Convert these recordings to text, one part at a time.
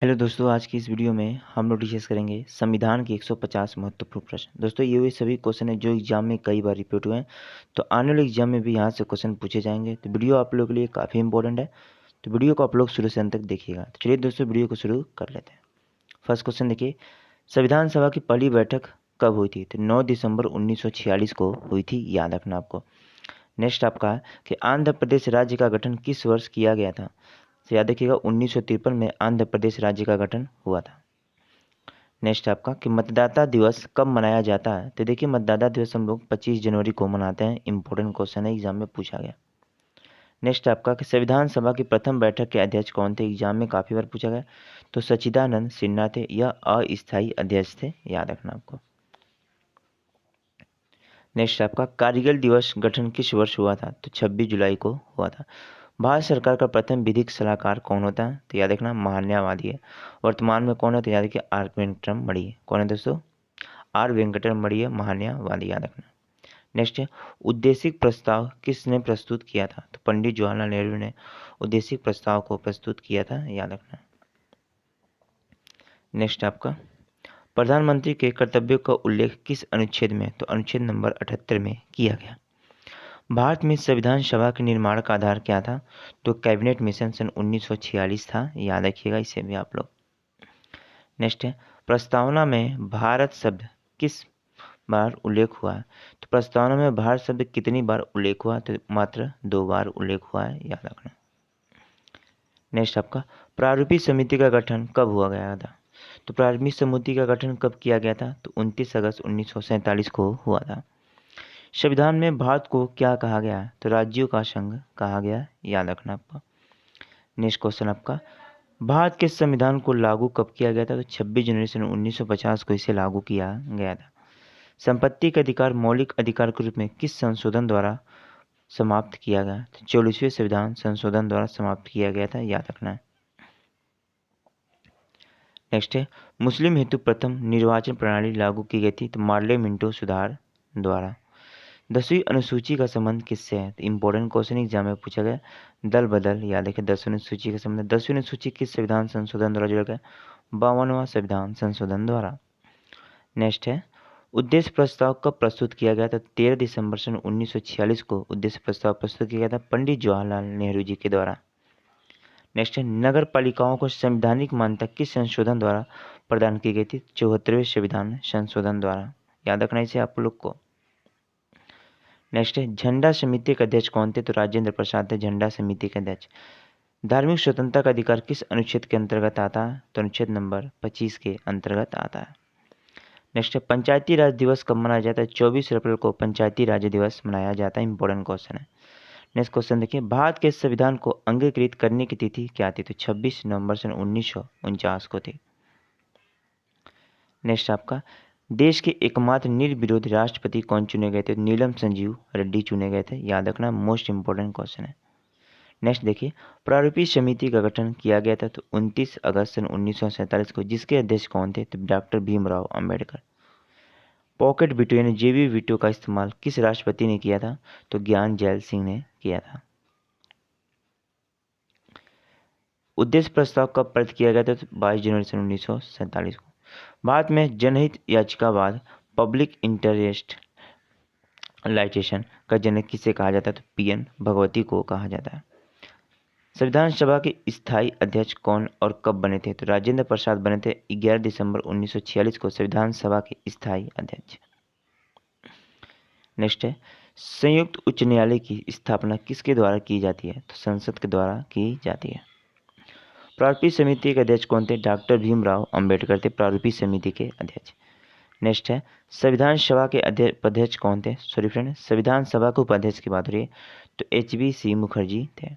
Hello दोस्तों, आज की इस वीडियो में हम लोग डिस्कस करेंगे संविधान के 150 महत्वपूर्ण प्रश्न। दोस्तों, ये वे सभी क्वेश्चन हैं जो एग्जाम में कई बार रिपीट हुए हैं, तो आने वाले एग्जाम में भी यहाँ से क्वेश्चन पूछे जाएंगे। तो वीडियो आप लोगों के लिए काफ़ी इंपॉर्टेंट है, तो वीडियो को आप लोग शुरू से अंत तक देखिएगा। तो चलिए दोस्तों, वीडियो को शुरू कर लेते हैं। फर्स्ट क्वेश्चन देखिए, संविधान सभा की पहली बैठक कब हुई थी? तो 9 दिसंबर 1946 को हुई थी, याद रखना आपको। नेक्स्ट आपका है कि आंध्र प्रदेश राज्य का गठन किस वर्ष किया गया था? तो याद रखिएगा, 1953 में आंध्र प्रदेश राज्य का गठन हुआ था। नेक्स्ट आपका कि मतदाता दिवस कब मनाया जाता है? तो देखिए, मतदाता दिवस हम लोग 25 जनवरी को मनाते हैं। इंपॉर्टेंट क्वेश्चन है, एग्जाम में पूछा गया। नेक्स्ट आपका कि संविधान सभा की प्रथम बैठक के अध्यक्ष कौन थे? एग्जाम में काफ़ी बार पूछा गया। तो सच्चिदानंद सिन्हा थे, यह अस्थायी अध्यक्ष थे, याद रखना आपको। नेक्स्ट आपका कारगिल दिवस गठन किस वर्ष हुआ था? तो 26 जुलाई को हुआ था। भारत सरकार का प्रथम विधिक सलाहकार कौन होता है? तो याद रखना, महान्यायवादी है। वर्तमान में कौन है? तो याद रखिए, आर वेंकटरम मणि। कौन है दोस्तों? आर वेंकटरम मणि, महान्यायवादी, याद रखना। नेक्स्ट है, उद्देशिक प्रस्ताव किसने प्रस्तुत किया था? तो पंडित जवाहरलाल नेहरू ने उद्देशिक प्रस्ताव को प्रस्तुत किया था, याद रखना। नेक्स्ट आपका प्रधानमंत्री के कर्तव्यों का उल्लेख किस अनुच्छेद में? तो अनुच्छेद नंबर 78 में किया गया। भारत में संविधान सभा के निर्माण का आधार क्या था? तो कैबिनेट मिशन सन 1946 था, याद रखिएगा इसे भी आप लोग। नेक्स्ट है, प्रस्तावना में भारत शब्द किस बार उल्लेख हुआ है? तो प्रस्तावना में भारत शब्द कितनी बार उल्लेख हुआ? तो मात्र 2 बार उल्लेख हुआ है, याद रखना। नेक्स्ट आपका प्रारूपी समिति का गठन कब हुआ गया था? तो प्रारूपी समिति का गठन कब किया गया था? तो 29 अगस्त 1947 को हुआ था। संविधान में भारत को क्या कहा गया है? तो राज्यों का संघ कहा गया, याद रखना आपका। नेक्स्ट क्वेश्चन आपका भारत के संविधान को लागू कब किया गया था? तो 26 जनवरी सन 1950 को इसे लागू किया गया था। संपत्ति के अधिकार मौलिक अधिकार के रूप में किस संशोधन द्वारा समाप्त किया गया? तो 44वें संविधान संशोधन द्वारा समाप्त किया गया था, याद रखना है। नेक्स्ट है, मुस्लिम हेतु प्रथम निर्वाचन प्रणाली लागू की गई थी? तो मार्ले मिंटो सुधार द्वारा। 10वीं अनुसूची का संबंध किससे है? तो इंपॉर्टेंट क्वेश्चन एग्जाम में पूछा गया। दल बदल, याद रखें। 10वीं अनुसूची का संबंध, 10वीं अनुसूची किस संविधान संशोधन द्वारा जुड़ा गया? 52वां संविधान संशोधन द्वारा। नेक्स्ट है, उद्देश्य प्रस्ताव कब प्रस्तुत किया गया था? 13 दिसंबर सन 1946 को उद्देश्य प्रस्ताव प्रस्तुत किया गया था पंडित जवाहरलाल नेहरू जी के द्वारा। नेक्स्ट है, नगर पालिकाओं को संवैधानिक मान्यता किस संशोधन द्वारा प्रदान की गई थी? 74वें संविधान संशोधन द्वारा, याद रखना इसे आप लोग को। नेक्स्ट है, झंडा समिति के अध्यक्ष कौन थे? तो राजेंद्र प्रसाद थे झंडा समिति के अध्यक्ष। धार्मिक स्वतंत्रता का अधिकार किस अनुच्छेद के अंतर्गत आता है? तो अनुच्छेद नंबर 25 के अंतर्गत आता है। नेक्स्ट है, पंचायती राज दिवस कब मनाया जाता है? 24 अप्रैल को पंचायती राज दिवस मनाया जाता है। इंपॉर्टेंट क्वेश्चन है। नेक्स्ट क्वेश्चन देखिए, भारत के संविधान को अंगीकृत करने की तिथि क्या थी? तो 26 नवंबर सन 1949 को थी। नेक्स्ट आपका देश के एकमात्र निर्विरोध राष्ट्रपति कौन चुने गए थे? नीलम संजीव रेड्डी चुने गए थे, याद रखना। मोस्ट इंपॉर्टेंट क्वेश्चन है। नेक्स्ट देखिए, प्रारूपी समिति का गठन किया गया था तो 29 अगस्त सन 1947 को, जिसके अध्यक्ष कौन थे? तो doctor Bhimrao Ambedkar. Pocket veto यानी जेबी वीटो का इस्तेमाल किस राष्ट्रपति ने किया था? तो ज्ञान जैल सिंह ने किया था। उद्देश्य प्रस्ताव कब पारित किया गया था? तो 22 जनवरी सन 1947 को। भारत में जनहित याचिका बाद पब्लिक इंटरेस्ट लाइटेशन का जनक किसे कहा जाता है? तो पीएन भगवती को कहा जाता है। संविधान सभा के स्थायी अध्यक्ष कौन और कब बने थे? तो राजेंद्र प्रसाद बने थे 11 दिसंबर 1946 को संविधान सभा के स्थायी अध्यक्ष। नेक्स्ट है, संयुक्त उच्च न्यायालय की स्थापना किसके द्वारा की जाती है? तो संसद के द्वारा की जाती है। प्रारूपी समिति के अध्यक्ष कौन थे? डॉक्टर भीमराव अंबेडकर थे प्रारूपी समिति के अध्यक्ष। नेक्स्ट है, संविधान सभा के उपाध्यक्ष कौन थे? सॉरी फ्रेंड, संविधान सभा के उपाध्यक्ष की बात हो रही है, तो HBC मुखर्जी थे।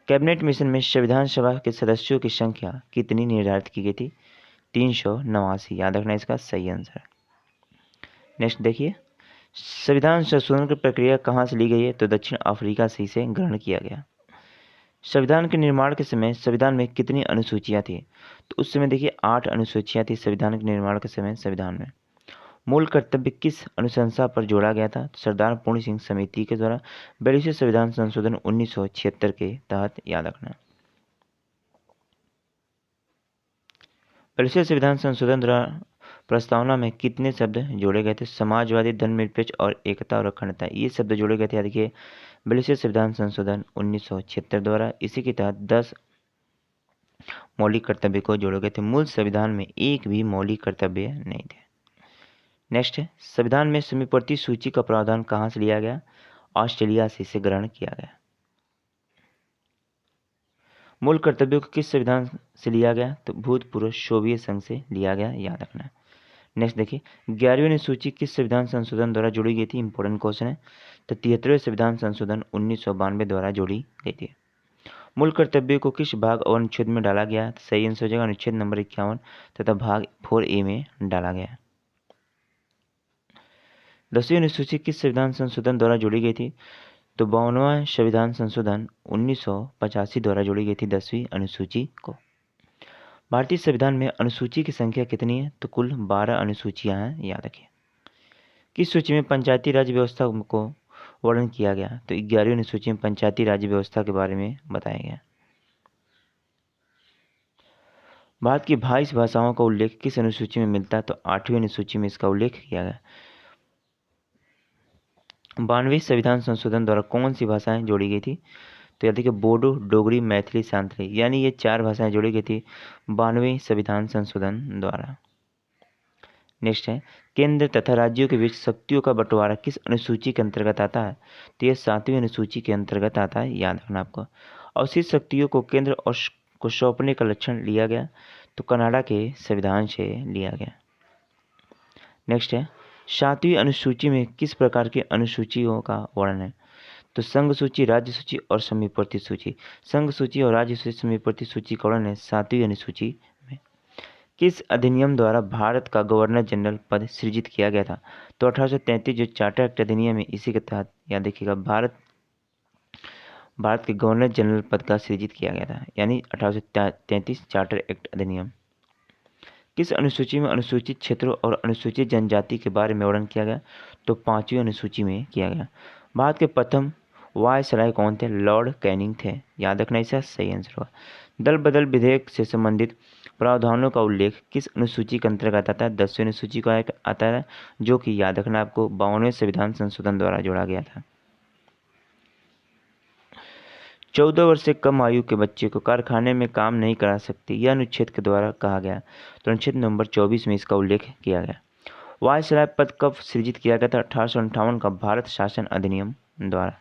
कैबिनेट मिशन में संविधान सभा के सदस्यों की संख्या कितनी निर्धारित की गई थी? 389, याद रखना इसका सही आंसर। नेक्स्ट देखिए, संविधान संशोधन की प्रक्रिया कहाँ से ली गई है? तो दक्षिण अफ्रीका से इसे ग्रहण किया गया। संविधान के निर्माण के समय संविधान में कितनी अनुसूचियां थी? तो उस समय देखिए 8 अनुसूचियां थी संविधान के निर्माण के समय संविधान में। मूल कर्तव्य किस अनुशंसा पर जोड़ा गया था? तो सरदार पूर्ण सिंह समिति के द्वारा 42वें संविधान संशोधन 1976 के तहत, याद रखना। बलिष्ठ संविधान संशोधन द्वारा प्रस्तावना में कितने शब्द जोड़े गए थे? समाजवादी, धर्मनिरपेक्ष और एकता और अखंडता, ये शब्द जोड़े गए थे। याद रखिए बलिष्ठ संविधान संशोधन 1976 द्वारा। इसी के तहत 10 मौलिक कर्तव्य को जोड़े गए थे। मूल संविधान में एक भी मौलिक कर्तव्य नहीं थे। नेक्स्ट है, संविधान में समीपवर्ती सूची का प्रावधान कहाँ से लिया गया? ऑस्ट्रेलिया से इसे ग्रहण किया गया। मूल कर्तव्यों को किस संविधान से लिया गया? तो भूतपूर्व सोवियत संघ से लिया गया, याद रखना। नेक्स्ट देखिए, 11वीं अनुसूची किस संविधान संशोधन द्वारा जोड़ी गई थी? इंपॉर्टेंट क्वेश्चन है। तो 73वें संविधान संशोधन 1992 द्वारा जोड़ी गई थी। मूल कर्तव्यों को किस भाग और अनुच्छेद में डाला गया? तो सही आंसर हो जाएगा अनुच्छेद नंबर 51 तथा भाग 4A में डाला गया। 10वीं अनुसूची किस संविधान संशोधन द्वारा जोड़ी गई थी? तो 52वां संविधान संशोधन 1985 द्वारा जोड़ी गई थी 10वीं अनुसूची को। भारतीय संविधान में अनुसूची की संख्या कितनी है? तो कुल 12 अनुसूचियां हैं, याद रखिए। किस सूची में पंचायती राज व्यवस्था को वर्णन किया गया? तो 11वीं अनुसूची में पंचायती राज व्यवस्था के बारे में बताया गया। भारत की 22 भाषाओं का उल्लेख किस अनुसूची में मिलता है? तो 8वीं अनुसूची में इसका उल्लेख किया गया। 92वें संविधान संशोधन द्वारा कौन सी भाषाएं जोड़ी गई थी? तो याद देखिए बोडो, डोगरी, मैथिली, सांथली, यानी ये 4 भाषाएं जोड़ी गई थी 92वें संविधान संशोधन द्वारा। नेक्स्ट है, केंद्र तथा राज्यों के बीच शक्तियों का बंटवारा किस अनुसूची के अंतर्गत आता है? तो यह 7वीं अनुसूची के अंतर्गत आता है, याद रखना आपको। अवशिष्ट शक्तियों को केंद्र और को सौंपने का लक्षण लिया गया? तो कनाडा के संविधान से लिया गया। नेक्स्ट है, 7वीं अनुसूची में किस प्रकार की अनुसूचियों का वर्णन है? तो संघ सूची, राज्य सूची और समीपवर्ती सूची। संघ सूची और राज्य सूची, समीपवर्ती सूची का वर्णन है 7वीं अनुसूची में। किस अधिनियम द्वारा भारत का गवर्नर जनरल पद सृजित किया गया था? तो 1833 जो चार्टर एक्ट अधिनियम है, इसी के तहत याद देखिएगा भारत के गवर्नर जनरल पद का सृजित किया गया था, यानी 1833 चार्टर एक्ट अधिनियम। किस अनुसूची में अनुसूचित क्षेत्रों और अनुसूचित जनजाति के बारे में वर्णन किया गया? तो 5वीं अनुसूची में किया गया। भारत के प्रथम वायसराय कौन थे? लॉर्ड कैनिंग थे, याद रखना, इसका सही आंसर होगा। दल बदल विधेयक से संबंधित प्रावधानों का उल्लेख किस अनुसूची के अंतर्गत आता है? 10वीं अनुसूची का आता है, जो कि याद रखना आपको 52वें संविधान संशोधन द्वारा जोड़ा गया था। 14 वर्ष से कम आयु के बच्चे को कारखाने में काम नहीं करा सकते, यह अनुच्छेद के द्वारा कहा गया। तो अनुच्छेद नंबर 24 में इसका उल्लेख किया गया। वायसराय पद कब सृजित किया गया था? 1858 का भारत शासन अधिनियम द्वारा।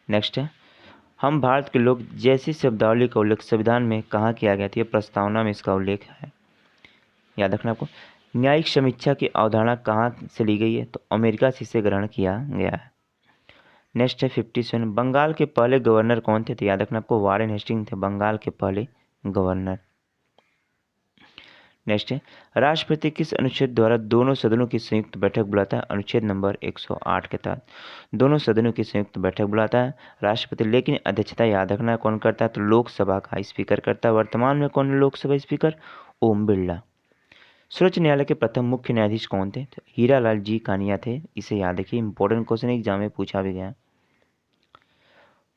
नेक्स्ट है, हम भारत के लोग जैसी शब्दावली का उल्लेख संविधान में कहाँ किया गया था? यह प्रस्तावना में इसका उल्लेख है, याद रखना आपको। न्यायिक समीक्षा की अवधारणा कहाँ से ली गई है? तो अमेरिका से इसे ग्रहण किया गया है। नेक्स्ट है 57, बंगाल के पहले गवर्नर कौन थे? तो याद रखना आपको वारेन हेस्टिंग थे बंगाल के पहले गवर्नर। नेक्स्ट है, राष्ट्रपति किस अनुच्छेद द्वारा दोनों सदनों की संयुक्त बैठक बुलाता है? अनुच्छेद नंबर 108 के तहत दोनों सदनों की संयुक्त बैठक बुलाता है राष्ट्रपति, लेकिन अध्यक्षता याद रखना कौन करता है? तो लोकसभा का स्पीकर करता है। वर्तमान में कौन है लोकसभा स्पीकर? ओम बिरला। सर्वोच्च न्यायालय के प्रथम मुख्य न्यायाधीश कौन थे? तो हीरालाल जी कानिया थे, इसे याद रखिए, इंपॉर्टेंट क्वेश्चन एग्जाम में पूछा भी गया।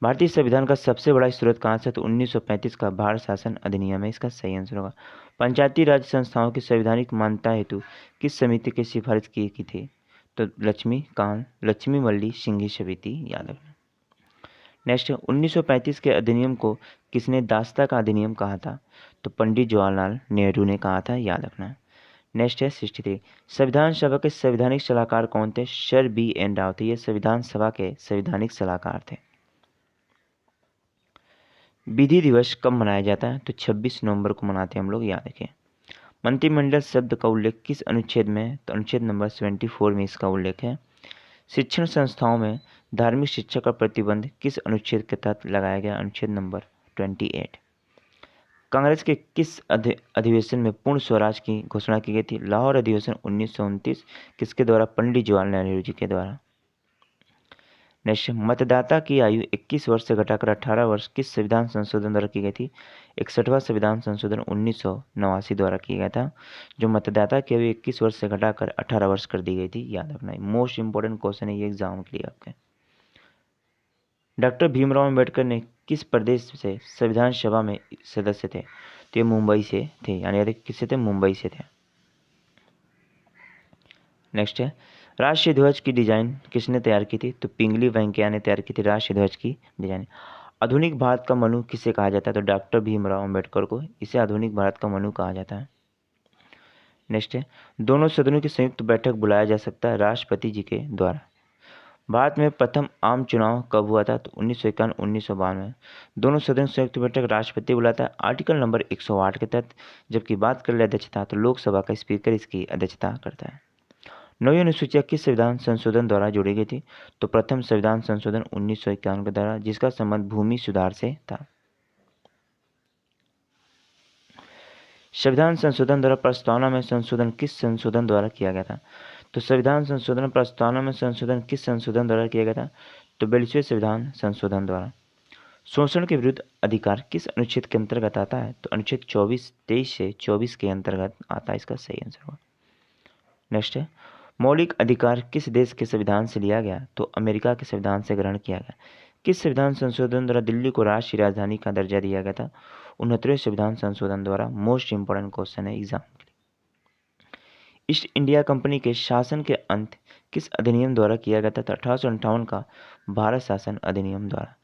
भारतीय संविधान का सबसे बड़ा स्रोत कहाँ से? तो 1935 का भारत शासन अधिनियम है, इसका सही आंसर होगा। पंचायती राज संस्थाओं की संवैधानिक मान्यता हेतु किस समिति की सिफारिश की थी? तो लक्ष्मी मल्ली सिंघी समिति, याद रखना। नेक्स्ट है, 1935 के अधिनियम को किसने दास्ता का अधिनियम कहा था? तो पंडित जवाहरलाल नेहरू ने कहा था, याद रखना। नेक्स्ट है 63, संविधान सभा के संवैधानिक सलाहकार कौन थे? Sir B.N. राव थे, ये संविधान सभा के संवैधानिक सलाहकार थे। विधि दिवस कब मनाया जाता है? तो 26 नवंबर को मनाते हैं हम लोग, याद रखें। मंत्रिमंडल शब्द का उल्लेख किस अनुच्छेद में? तो अनुच्छेद नंबर 74 में इसका उल्लेख है। शिक्षण संस्थाओं में धार्मिक शिक्षा का प्रतिबंध किस अनुच्छेद के तहत लगाया गया? अनुच्छेद नंबर 28। कांग्रेस के किस अधिवेशन में पूर्ण स्वराज की घोषणा की गई थी? लाहौर अधिवेशन 1929, किसके द्वारा? पंडित जवाहरलाल नेहरू जी के द्वारा। नेक्स्ट, मतदाता की आयु 21 वर्ष से घटाकर 18 वर्ष किस संविधान संशोधन द्वारा की गई थी? 61वां संविधान संशोधन 1989 द्वारा किया गया था, जो मतदाता की आयु 21 वर्ष से घटाकर 18 वर्ष कर दी गई थी, याद रखना। मोस्ट इंपॉर्टेंट क्वेश्चन है ये एग्जाम के लिए आपके। डॉक्टर भीमराव अम्बेडकर ने किस प्रदेश से संविधान सभा में सदस्य थे? तो ये मुंबई से थे, यानी किससे थे? मुंबई से थे। नेक्स्ट है, राष्ट्रीय ध्वज की डिजाइन किसने तैयार की थी? तो पिंगली वेंकैया ने तैयार की थी राष्ट्रीय ध्वज की डिजाइन। आधुनिक भारत का मनु किसे कहा जाता है? तो डॉक्टर भीमराव अम्बेडकर को इसे आधुनिक भारत का मनु कहा जाता है। नेक्स्ट है, दोनों सदनों की संयुक्त बैठक बुलाया जा सकता है राष्ट्रपति जी के द्वारा। भारत में प्रथम आम चुनाव कब हुआ था? तो 1951 1992। दोनों सदन संयुक्त बैठक राष्ट्रपति बुलाता है आर्टिकल नंबर 108 के तहत। जबकि बात कर ले अध्यक्षता, तो लोकसभा का स्पीकर इसकी अध्यक्षता करता है। नवी अनुसूचियां किस संविधान संशोधन द्वारा जोड़ी गई थी? तो प्रथम संविधान संशोधन 1951 के द्वारा, जिसका संबंध भूमि सुधार से था। संविधान संशोधन द्वारा प्रस्तावना में संशोधन किस संशोधन द्वारा किया गया था? तो संविधान संशोधन प्रस्तावना में संशोधन किस संशोधन द्वारा किया गया था? तो 42वें संविधान संशोधन द्वारा। शोषण के विरुद्ध अधिकार किस अनुच्छेद के अंतर्गत आता है? तो अनुच्छेद 23 से 24 के अंतर्गत आता है। इसका सही आंसर होगा। नेक्स्ट है, मौलिक अधिकार किस देश के संविधान से लिया गया? तो अमेरिका के संविधान से ग्रहण किया गया। किस संविधान संशोधन द्वारा दिल्ली को राष्ट्रीय राजधानी का दर्जा दिया गया था? 69वें संविधान संशोधन द्वारा। मोस्ट इंपोर्टेंट क्वेश्चन है एग्जाम के लिए। ईस्ट इंडिया कंपनी के शासन के अंत किस अधिनियम द्वारा किया गया था? 1858 का भारत शासन अधिनियम द्वारा।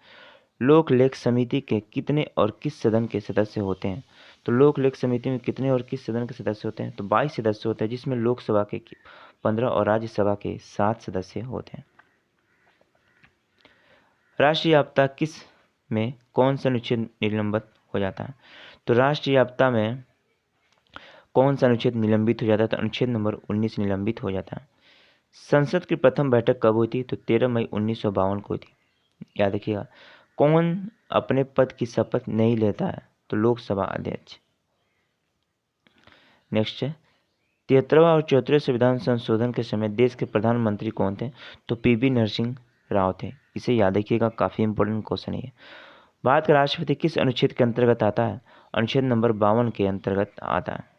लोक लेख समिति के कितने और किस सदन के सदस्य होते हैं? तो लोक लेख समिति में कितने और किस सदन के सदस्य होते हैं? तो 22 सदस्य होते हैं, जिसमें लोकसभा के 15 और राज्यसभा के 7 सदस्य होते हैं। राष्ट्रीय आपदा किस में कौन सा अनुच्छेद निलंबित हो जाता है? तो राष्ट्रीय आपदा में कौन सा अनुच्छेद निलंबित हो जाता है? तो अनुच्छेद नंबर 19 निलंबित हो जाता है। संसद की प्रथम बैठक कब हुई थी? तो 13 मई 1952 को हुई थी। याद रखिएगा। कौन अपने पद की शपथ नहीं लेता है? तो लोकसभा अध्यक्ष। नेक्स्ट है, 73वां और 74वें संविधान संशोधन के समय देश के प्रधानमंत्री कौन थे? तो पीवी नरसिंह राव थे। इसे याद रखिएगा, काफी इंपॉर्टेंट क्वेश्चन है। भारत का राष्ट्रपति किस अनुच्छेद के अंतर्गत आता है? अनुच्छेद नंबर 52 के अंतर्गत आता है।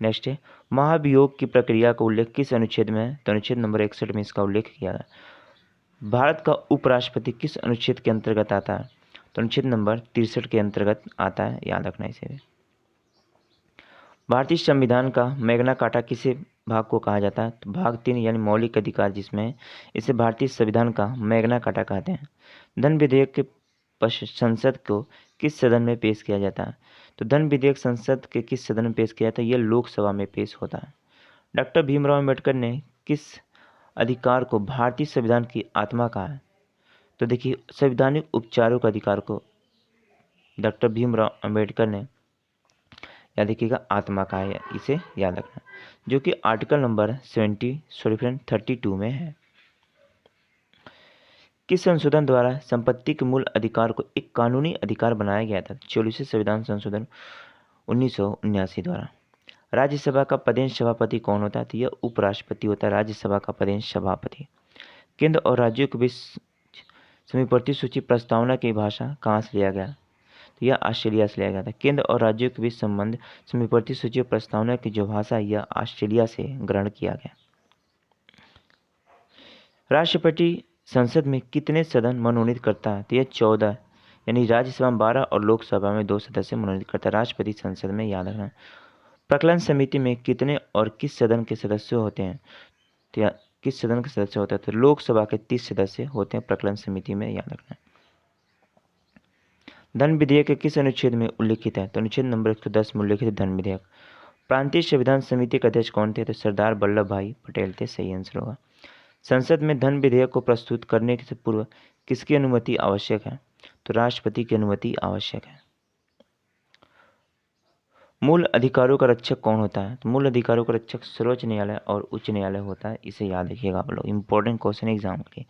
नेक्स्ट है, महाभियोग की प्रक्रिया का उल्लेख किस अनुच्छेद में है? तो अनुच्छेद नंबर 61 में इसका उल्लेख किया गया। भारत का उपराष्ट्रपति किस अनुच्छेद के अंतर्गत आता है? तो अनुच्छेद नंबर 63 के अंतर्गत आता है। याद रखना इसे भी। भारतीय संविधान का मैग्ना कार्टा किसे भाग को कहा जाता है? तो भाग 3 यानी मौलिक अधिकार जिसमें, इसे भारतीय संविधान का मैग्ना कार्टा कहते हैं। धन विधेयक के संसद को किस सदन में पेश किया जाता है? तो धन विधेयक संसद के किस सदन में पेश किया जाता है? यह लोकसभा में पेश होता है। डॉक्टर भीमराव अम्बेडकर ने किस अधिकार को भारतीय संविधान की आत्मा कहा है? तो देखिए, संवैधानिक उपचारों के अधिकार को डॉक्टर भीमराव अम्बेडकर ने, याद रखिएगा, आत्मा कहा है। इसे याद रखना, जो कि आर्टिकल नंबर 32 में है। किस संशोधन द्वारा संपत्ति के मूल अधिकार को एक कानूनी अधिकार बनाया गया था? 44वें संविधान संशोधन 1979 द्वारा। राज्यसभा का पदेश सभापति कौन होता है? तो यह उपराष्ट्रपति होता है राज्यसभा का पदेश सभापति। केंद्र और राज्यों के बीच समीपवर्ती सूची प्रस्तावना की भाषा कहाँ से लिया गया? तो यह ऑस्ट्रेलिया से लिया गया था। केंद्र और राज्यों के बीच संबंध समीपवर्ती सूची प्रस्तावना की जो भाषा है, यह ऑस्ट्रेलिया से ग्रहण किया गया। राष्ट्रपति संसद में कितने सदन मनोनीत करता है? तो यह 14, यानी राज्यसभा में 12 और लोकसभा में 2 सदस्य मनोनीत करता है राष्ट्रपति संसद में। याद रखना। प्रकलन समिति में कितने और किस सदन के सदस्य होते हैं? तो किस सदन के सदस्य होते हैं? तो लोकसभा के 30 सदस्य होते हैं प्रकलन समिति में। याद रखना। धन विधेयक किस अनुच्छेद में उल्लिखित है? तो अनुच्छेद नंबर 110 में उल्लिखित धन विधेयक। प्रांतीय संविधान समिति के अध्यक्ष कौन थे? तो सरदार वल्लभ भाई पटेल थे। सही आंसर होगा। संसद में धन विधेयक को प्रस्तुत करने से पूर्व किसकी अनुमति आवश्यक है? तो राष्ट्रपति की अनुमति आवश्यक है। मूल अधिकारों का रक्षक कौन होता है? तो मूल अधिकारों का रक्षक सर्वोच्च न्यायालय और उच्च न्यायालय होता है। इसे याद रखिएगा आप लोग, इंपॉर्टेंट क्वेश्चन एग्जाम के।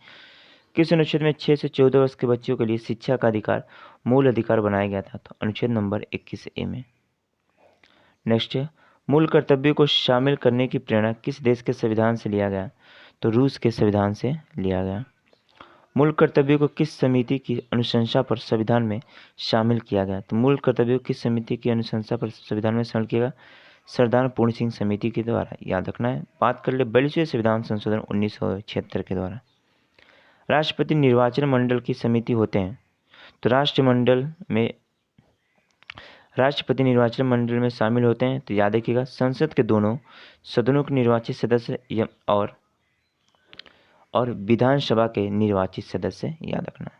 किस अनुच्छेद में 6 से 14 वर्ष के बच्चों के लिए शिक्षा का अधिकार मूल अधिकार बनाया गया था? तो अनुच्छेद नंबर 21A में। नेक्स्ट है, मूल कर्तव्यों को शामिल करने की प्रेरणा किस देश के संविधान से लिया गया? तो रूस के संविधान से लिया गया। मूल कर्तव्यों को किस समिति की अनुशंसा पर संविधान में शामिल किया गया? तो मूल कर्तव्यों किस समिति की अनुशंसा पर संविधान में शामिल किया गया? सरदार पूर्ण सिंह समिति के द्वारा। याद रखना है। बात कर ले 42वें संविधान संशोधन 1976 के द्वारा। राष्ट्रपति निर्वाचन मंडल की समिति होते हैं, तो राष्ट्रपति निर्वाचन मंडल में शामिल होते हैं, तो याद रखिएगा संसद के दोनों सदनों के निर्वाचित सदस्य और विधानसभा के निर्वाचित सदस्य, याद रखना।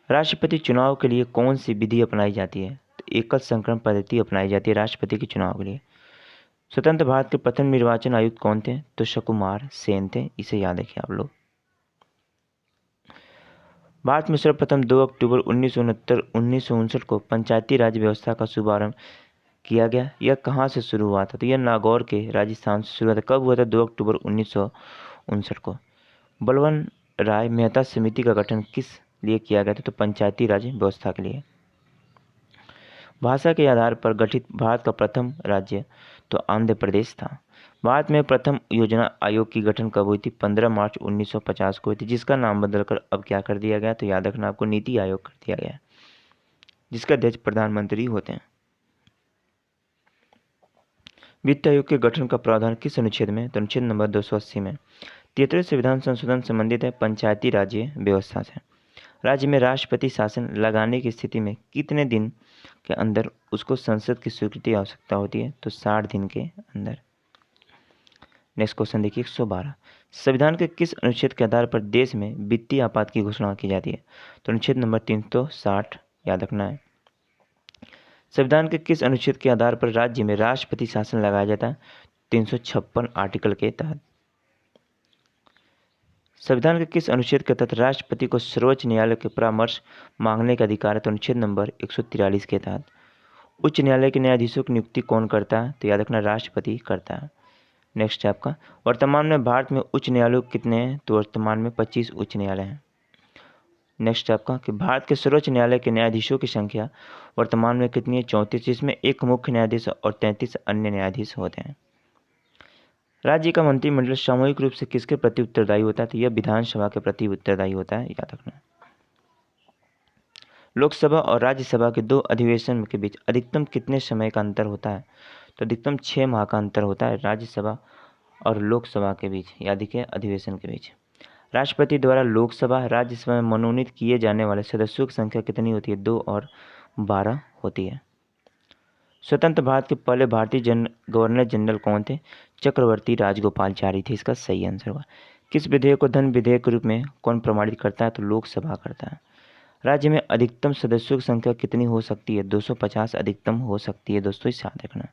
राष्ट्रपति चुनाव के लिए कौन सी विधि अपनाई जाती है, तो एकल संक्रमण पद्धति अपनाई जाती है राष्ट्रपति के चुनाव के लिए। स्वतंत्र भारत के प्रथम निर्वाचन आयुक्त कौन थे, तो सुकुमार सेन थे, इसे याद रखिए आप लोग। भारत में सर्वप्रथम 2 अक्टूबर 1969 को पंचायती राज व्यवस्था का शुभारंभ किया गया। यह कहाँ से शुरू हुआ था, तो यह नागौर के राजस्थान से शुरू हुआ था। कब हुआ था, 2 अक्टूबर 1969 को। बलवन राय मेहता समिति का गठन किस लिए किया गया था, तो पंचायती राज व्यवस्था के लिए। भाषा के आधार पर गठित भारत का प्रथम राज्य तो आंध्र प्रदेश था। भारत में प्रथम योजना आयोग की गठन कब हुई थी, 15 मार्च 1950 को हुई थी, जिसका नाम बदलकर अब क्या कर दिया गया, तो याद रखना आपको नीति आयोग कर दिया गया, जिसका अध्यक्ष प्रधानमंत्री होते हैं। वित्त आयोग के गठन का प्रावधान किस अनुच्छेद में, तो अनुच्छेद नंबर 280 में। 73वें संविधान संशोधन संबंधित है पंचायती राज्य व्यवस्था से। राज्य में राष्ट्रपति शासन लगाने की स्थिति में कितने दिन के अंदर उसको संसद की स्वीकृति की आवश्यकता होती है, तो 60 दिन के अंदर। नेक्स्ट क्वेश्चन देखिए 112। संविधान के किस अनुच्छेद के आधार पर देश में वित्तीय आपात की घोषणा की जाती है, तो अनुच्छेद नंबर 360, याद रखना है। संविधान के किस अनुच्छेद के आधार पर राज्य में राष्ट्रपति शासन लगाया जाता है, 356 आर्टिकल के तहत। संविधान के किस अनुच्छेद के तहत राष्ट्रपति को सर्वोच्च न्यायालय के परामर्श मांगने का अधिकार है, तो अनुच्छेद नंबर 143 के तहत। उच्च न्यायालय के न्यायाधीशों की नियुक्ति कौन करता है, तो याद रखना राष्ट्रपति करता है। नेक्स्ट है आपका, वर्तमान में भारत में उच्च न्यायालय कितने हैं, तो वर्तमान में 25 उच्च न्यायालय हैं। नेक्स्ट है आपका कि भारत के सर्वोच्च न्यायालय के न्यायाधीशों की संख्या वर्तमान में कितनी है, 34, जिसमें एक मुख्य न्यायाधीश और 33 अन्य न्यायाधीश होते हैं। राज्य का मंत्रिमंडल सामूहिक रूप से किसके प्रति उत्तरदायी होता है, तो यह विधानसभा के प्रति उत्तरदायी होता है, याद रखना। लोकसभा और राज्यसभा के 2 अधिवेशन के बीच अधिकतम कितने समय का अंतर होता है, तो अधिकतम 6 माह का अंतर होता है राज्यसभा और लोकसभा के बीच, याद रखिए अधिवेशन के बीच। राष्ट्रपति द्वारा लोकसभा राज्यसभा में मनोनीत किए जाने वाले सदस्यों की संख्या कितनी होती है, 2 और 12 होती है। स्वतंत्र भारत के पहले भारतीय गवर्नर जनरल कौन थे, चक्रवर्ती राजगोपालचारी थे, इसका सही आंसर होगा। किस विधेयक को धन विधेयक के रूप में कौन प्रमाणित करता है, तो लोकसभा करता है। राज्य में अधिकतम सदस्यों की संख्या कितनी हो सकती है, 250 अधिकतम हो सकती है दोस्तों, इसे याद रखना।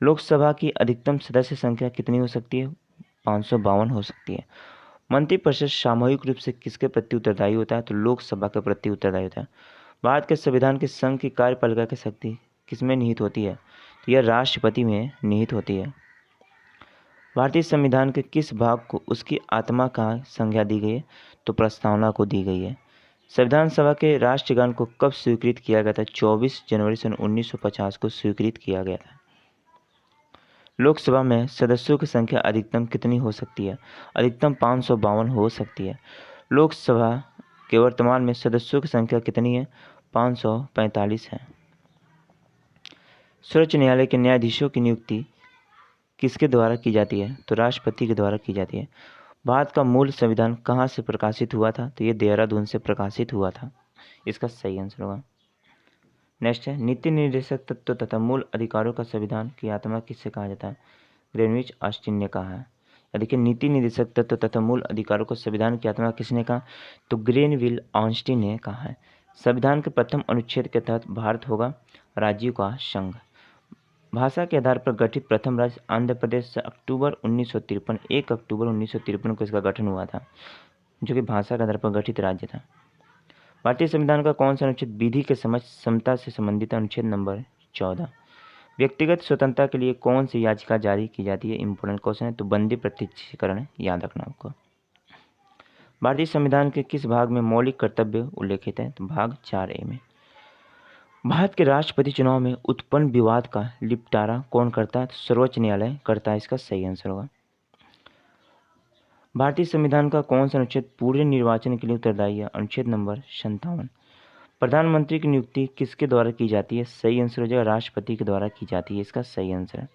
लोकसभा की अधिकतम सदस्य संख्या कितनी हो सकती है, 552 हो सकती है। मंत्रिपरिषद सामूहिक रूप से किसके प्रति उत्तरदायी होता है, तो लोकसभा के प्रति उत्तरदायी होता है। भारत के संविधान के संघ की कार्यपालिका की शक्ति किसमें निहित होती है, तो यह राष्ट्रपति में निहित होती है। भारतीय संविधान के किस भाग को उसकी आत्मा का संज्ञा दी गई है, तो प्रस्तावना को दी गई है। संविधान सभा के राष्ट्रगान को कब स्वीकृत किया गया था, 24 जनवरी सन 1950 को स्वीकृत किया गया था। लोकसभा में सदस्यों की संख्या अधिकतम कितनी हो सकती है, अधिकतम 552 हो सकती है। लोकसभा के वर्तमान में सदस्यों की संख्या कितनी है, 545 है। सर्वोच्च न्यायालय के न्यायाधीशों की नियुक्ति किसके द्वारा की जाती है, तो राष्ट्रपति के द्वारा की जाती है। भारत का मूल संविधान कहाँ से प्रकाशित हुआ था, तो ये देहरादून से प्रकाशित हुआ था, इसका सही आंसर होगा। नेक्स्ट है, नीति निर्देशक तत्व तथा मूल अधिकारों का संविधान की आत्मा किससे कहा जाता है, ग्रेनविच ऑस्टिन ने कहा है। देखिए नीति निर्देशक तत्व तथा मूल अधिकारों को संविधान की आत्मा किसने कहा, तो ग्रेनविल ऑस्टिन ने कहा है। संविधान के प्रथम अनुच्छेद के तहत भारत होगा राज्यों का संघ। भाषा के आधार पर गठित प्रथम राज्य आंध्र प्रदेश से 1 अक्टूबर 1953 को इसका गठन हुआ था, जो कि भाषा के आधार पर गठित राज्य था। भारतीय संविधान का कौन सा अनुच्छेद विधि के समझ समता से संबंधित है, अनुच्छेद नंबर 14। व्यक्तिगत स्वतंत्रता के लिए कौन सी याचिका जारी की जाती है, इंपॉर्टेंट क्वेश्चन है, तो बंदी प्रत्यक्षीकरण है, याद रखना आपको। भारतीय संविधान के किस भाग में मौलिक कर्तव्य उल्लेखित है, तो भाग 4A में। भारत के राष्ट्रपति चुनाव में उत्पन्न विवाद का निपटारा कौन करता है, तो सर्वोच्च न्यायालय करता है, इसका सही आंसर होगा। भारतीय संविधान का कौन सा अनुच्छेद पूरे निर्वाचन के लिए उत्तरदायी है, अनुच्छेद नंबर 57। प्रधानमंत्री की नियुक्ति किसके द्वारा की जाती है, सही आंसर हो जाएगा राष्ट्रपति के द्वारा की जाती है, इसका सही आंसर है।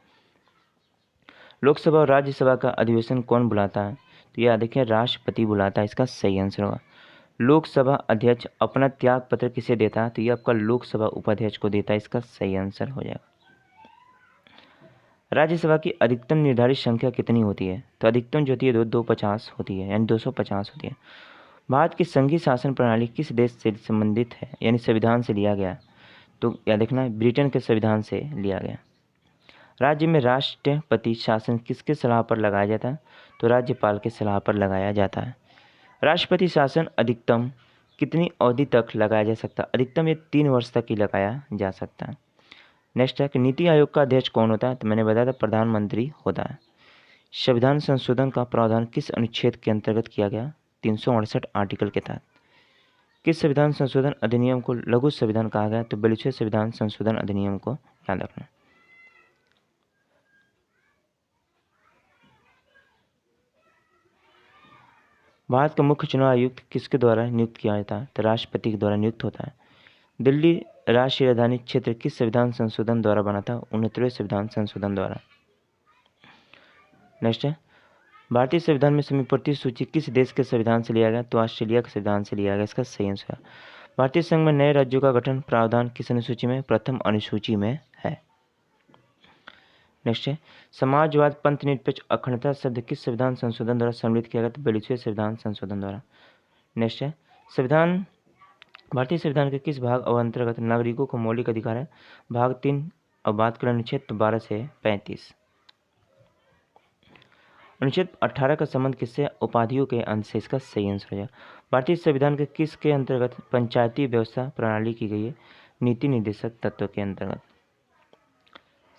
लोकसभा और राज्यसभा का अधिवेशन कौन बुलाता है? तो यह देखिए राष्ट्रपति बुलाता है, इसका सही आंसर होगा। लोकसभा अध्यक्ष अपना त्याग पत्र किसे देता है? तो यह आपका लोकसभा उपाध्यक्ष को देता है, इसका सही आंसर हो जाएगा। राज्यसभा की अधिकतम निर्धारित संख्या कितनी होती है? तो अधिकतम जो होती है 250 होती है, यानी 250 होती है। भारत की संघीय शासन प्रणाली किस देश से संबंधित है, यानी संविधान से लिया गया? तो याद रखना ब्रिटेन के संविधान से लिया गया। राज्य में राष्ट्रपति शासन किसके सलाह पर लगाया जाता है? तो राज्यपाल के सलाह पर लगाया जाता है। राष्ट्रपति शासन अधिकतम कितनी अवधि तक लगाया जा सकता है? अधिकतम ये 3 वर्ष तक ही लगाया जा सकता है। नेक्स्ट है कि नीति आयोग का अध्यक्ष कौन होता है? तो मैंने बताया था प्रधानमंत्री होता है। संविधान संशोधन का प्रावधान किस अनुच्छेद के अंतर्गत किया गया? 368 आर्टिकल के तहत। किस संविधान संशोधन अधिनियम को लघु संविधान कहा गया? तो बलूचिस्तान संविधान संशोधन अधिनियम को याद रखना। भारत का मुख्य चुनाव आयुक्त किसके द्वारा नियुक्त किया जाता है? तो राष्ट्रपति के द्वारा नियुक्त होता है। दिल्ली राष्ट्रीय राजधानी क्षेत्र किस संविधान संशोधन द्वारा बना था? 69वें संविधान संशोधन द्वारा। नेक्स्ट है भारतीय संविधान में समीपवर्ती सूची किस देश के संविधान से लिया गया? तो ऑस्ट्रेलिया के संविधान से लिया गया, इसका सही आंसर है। भारतीय संघ में नए राज्यों का गठन प्रावधान किस अनुसूची में? प्रथम अनुसूची में है। नेक्स्ट है समाजवाद पंथ निरपेक्ष अखंडता शब्द किस संविधान संशोधन द्वारा सम्मिलित किया गया? तो 42वें संविधान संशोधन द्वारा। नेक्स्ट है संविधान भारतीय संविधान के किस भाग अंतर्गत नागरिकों को मौलिक अधिकार है? भाग 3 अब बात करें अनुच्छेद 12 से 35। अनुच्छेद 18 का संबंध किससे? उपाधियों के अंश से, इसका सही आंसर हो जाएगा। भारतीय संविधान के किसके अंतर्गत पंचायती व्यवस्था प्रणाली की गई है? नीति निर्देशक तत्व के अंतर्गत।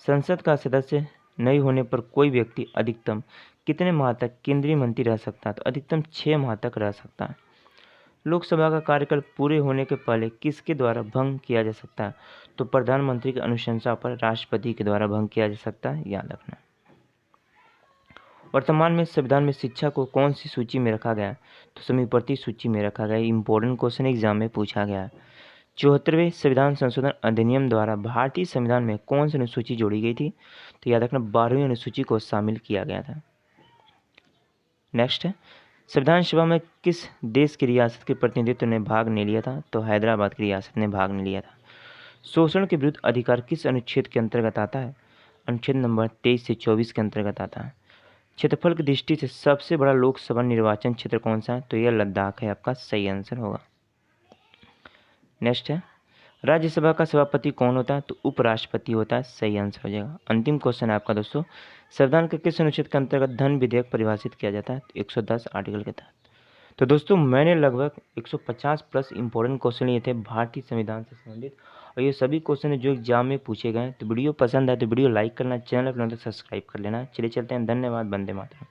संसद का सदस्य नहीं होने पर कोई व्यक्ति अधिकतम कितने माह तक केंद्रीय मंत्री रह सकता है? तो अधिकतम 6 माह तक रह सकता है। लोकसभा का कार्यकाल पूरे होने के पहले किसके द्वारा भंग किया जा सकता है? तो प्रधानमंत्री की अनुशंसा पर राष्ट्रपति के द्वारा भंग किया जा सकता है, याद रखना। वर्तमान में संविधान में शिक्षा को कौन सी सूची में रखा गया है? तो समीपवर्ती सूची में रखा गया। इंपॉर्टेंट क्वेश्चन एग्जाम में पूछा गया है। 74वें संविधान संशोधन अधिनियम द्वारा भारतीय संविधान में कौन सी अनुसूची जोड़ी गई थी? तो याद रखना 12वीं अनुसूची को शामिल किया गया था। नेक्स्ट है संविधान सभा में किस देश की रियासत के प्रतिनिधित्व ने भाग नहीं लिया था? तो हैदराबाद की रियासत ने भाग नहीं लिया था। शोषण के विरुद्ध अधिकार किस अनुच्छेद के अंतर्गत आता है? अनुच्छेद नंबर 23 से 24 के अंतर्गत आता है। क्षेत्रफल की दृष्टि से सबसे बड़ा लोकसभा निर्वाचन क्षेत्र कौन सा है? तो यह लद्दाख है, आपका सही आंसर होगा। नेक्स्ट है राज्यसभा का सभापति कौन होता है? तो उपराष्ट्रपति होता है, सही आंसर हो जाएगा। अंतिम क्वेश्चन है आपका दोस्तों, संविधान के किस अनुच्छेद के अंतर्गत धन विधेयक परिभाषित किया जाता है? 110 आर्टिकल के तहत। तो दोस्तों मैंने लगभग 150 प्लस इंपॉर्टेंट क्वेश्चन लिए थे भारतीय संविधान से संबंधित, और ये सभी क्वेश्चन जो एग्जाम में पूछे गए हैं। तो वीडियो पसंद आए तो वीडियो लाइक करना, चैनल अपना सब्सक्राइब कर लेना। चलिए चलते हैं, धन्यवाद, वंदे मातरम।